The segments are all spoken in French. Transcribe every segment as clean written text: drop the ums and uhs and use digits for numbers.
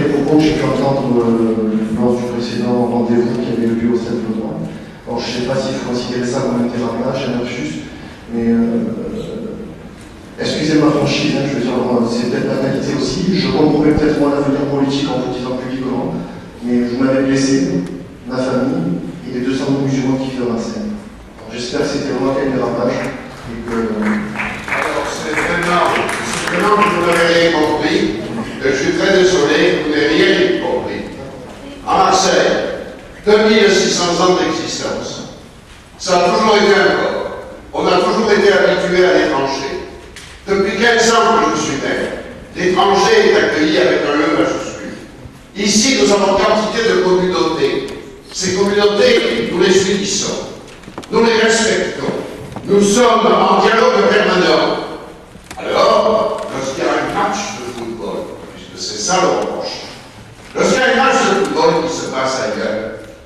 les propos que j'ai pu entendre lors du précédent rendez-vous qui avait eu lieu au Stade Laudois. Alors je ne sais pas s'il faut considérer ça comme un dérapage, un lapsus, mais excusez ma franchise, hein, je veux dire, c'est peut-être ma qualité aussi. Je comprends peut-être mon avenir politique en vous disant publiquement, mais vous m'avez blessé, ma famille et les 200 000 musulmans qui vivent à Marseille. J'espère que c'était vraiment un dérapage et que. Alors, c'est vraiment que vous n'avez rien compris. Je suis très désolé, vous n'avez rien compris. À Marseille, 2600 ans d'existence. Ça a toujours été un corps. On a toujours été habitué à l'étranger. Depuis 15 ans que je suis maire, l'étranger est accueilli avec un E majuscule. Ici, nous avons quantité de communautés. Ces communautés, nous les unissons. Nous les respectons. Nous sommes en dialogue permanent. Alors, lorsqu'il y a un match de football, puisque c'est ça le reproche, lorsqu'il y a un match de football qui se passe ailleurs,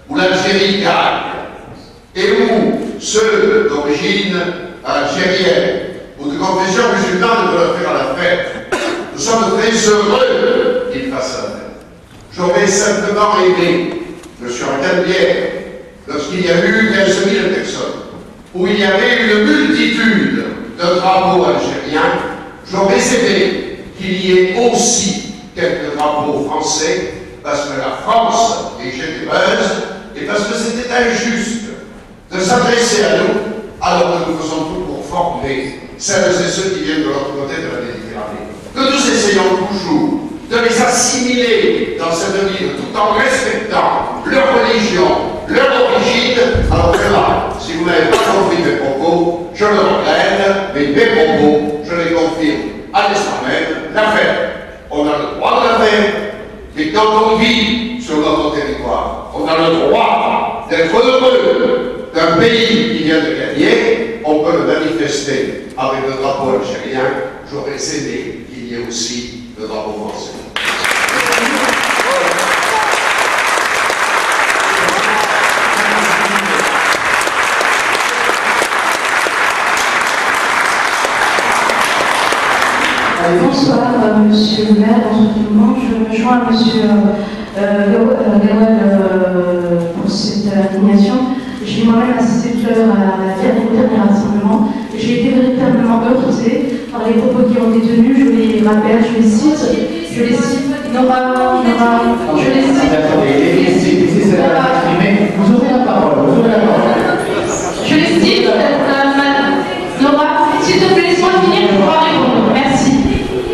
où l'Algérie gagne, et où ceux d'origine algérienne ou de confession musulmane veulent faire la fête, nous sommes très heureux qu'ils fassent la fête. J'aurais simplement aimé, monsieur Canebière, lorsqu'il y a eu 15 000 personnes, où il y avait une multitude de drapeaux algériens, j'aurais aimé qu'il y ait aussi quelques drapeaux français, parce que la France est généreuse et parce que c'était injuste de s'adresser à nous alors que nous faisons tout pour former celles et ceux qui viennent de l'autre côté de la Méditerranée. Que nous essayons toujours de les assimiler dans cette ville tout en respectant leur religion, leur origine. Alors que là, si vous n'avez pas compris mes propos, je le regrette, mais mes propos, je les confirme à l'instant même, la fête. On a le droit de la faire, mais quand on vit sur notre territoire, on a le droit d'être heureux d'un pays qui vient de gagner, on peut le manifester avec le drapeau algérien. J'aurais aimé qu'il y ait aussi le drapeau français. Bonsoir, monsieur le maire. Dans ce moment, je me joins à monsieur Gawal pour cette indignation. J'ai moi-même assisté tout à l'heure à la dernière rassemblement. J'ai été véritablement heurtée par les propos qui ont été tenus. Je les rappelle, je les cite. Je les cite. Nora, je les cite. Vous aurez la parole. Je les cite. Nora, s'il te plaît, laisse-moi finir pour pouvoir répondre. Merci.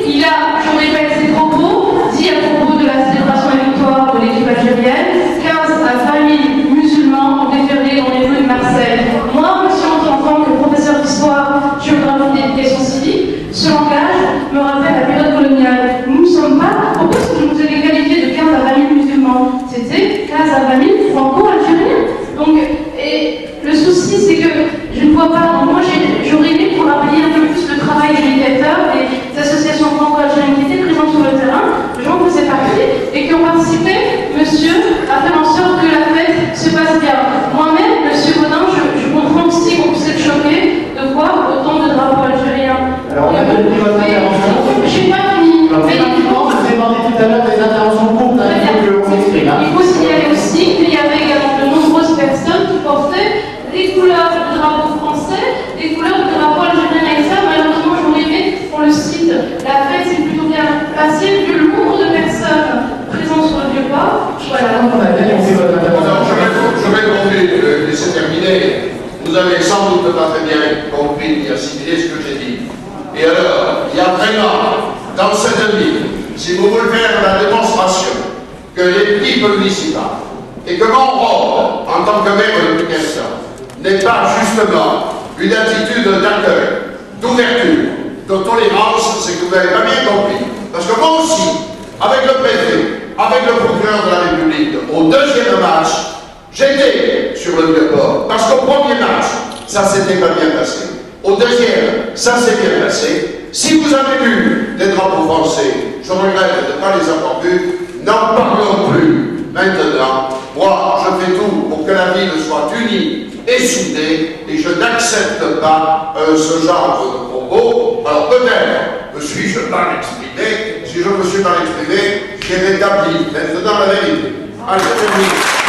Il a, je répète ses propos, dit à propos de la célébration de la victoire de l'équipe algérienne, 15 à 20 000 musulmans ont déferlé dans les rues de Marseille. Moi, monsieur, en tant que professeur d'histoire, géographie et d'éducation civique, ce langage me rappelle la période coloniale. Nous ne sommes pas, pourquoi est-ce que je vous ai qualifié de 15 à 20 000 musulmans? C'était 15 à 20 000 franco-algériens. Donc, et le souci, c'est que je ne vois pas, donc moi j'aurais aimé qu'on rappeliez un peu plus le travail des médiateurs, des associations franco-algériennes qui étaient présentes sur le terrain, gens qui faisaient partie et qui ont participé, monsieur, à faire en sorte que la fête se passe bien. Moi-même, monsieur Baudin, je comprends aussi qu'on puisse être choqué de voir autant de drapeaux algériens. Alors, on a compris votre intervention. Je n'ai pas fini. Alors, vous avez demandé tout à l'heure des interventions courtes, il faut qu'on s'exprime. Il faut signaler aussi qu'il y avait également de nombreuses personnes qui portaient les couleurs du drapeau français, les couleurs du drapeau algérien avec ça. Malheureusement, j'aurais aimé qu'on le cite. La fête s'est plutôt bien passée vu le nombre de personnes présentes sur le Vieux-Port. Voilà. Je vais conclure, laisser terminer. Vous avez sans doute pas très bien compris ni assimilé ce que j'ai dit. Et alors, il y a vraiment, dans cette ville, si vous voulez faire la démonstration que l'équipe municipale et que mon rôle en tant que maire de Piquet-Saint n'est pas justement une attitude d'accueil, d'ouverture, de tolérance, c'est que vous n'avez pas bien compris. Parce que moi aussi, avec le préfet, avec le procureur de la République, au deuxième match, j'étais sur le Vieux-Port. Parce qu'au premier match, ça s'était pas bien passé. Au deuxième, ça s'est bien passé. Si vous avez vu des drapeaux français, je regrette de ne pas les avoir vus, n'en parlons plus. Maintenant, moi, je fais tout pour que la ville soit unie et soudée, et je n'accepte pas ce genre de propos. Alors peut-être me suis-je mal exprimé. Si je me suis mal exprimé, qui rétablit maintenant la vérité. Allez, je termine.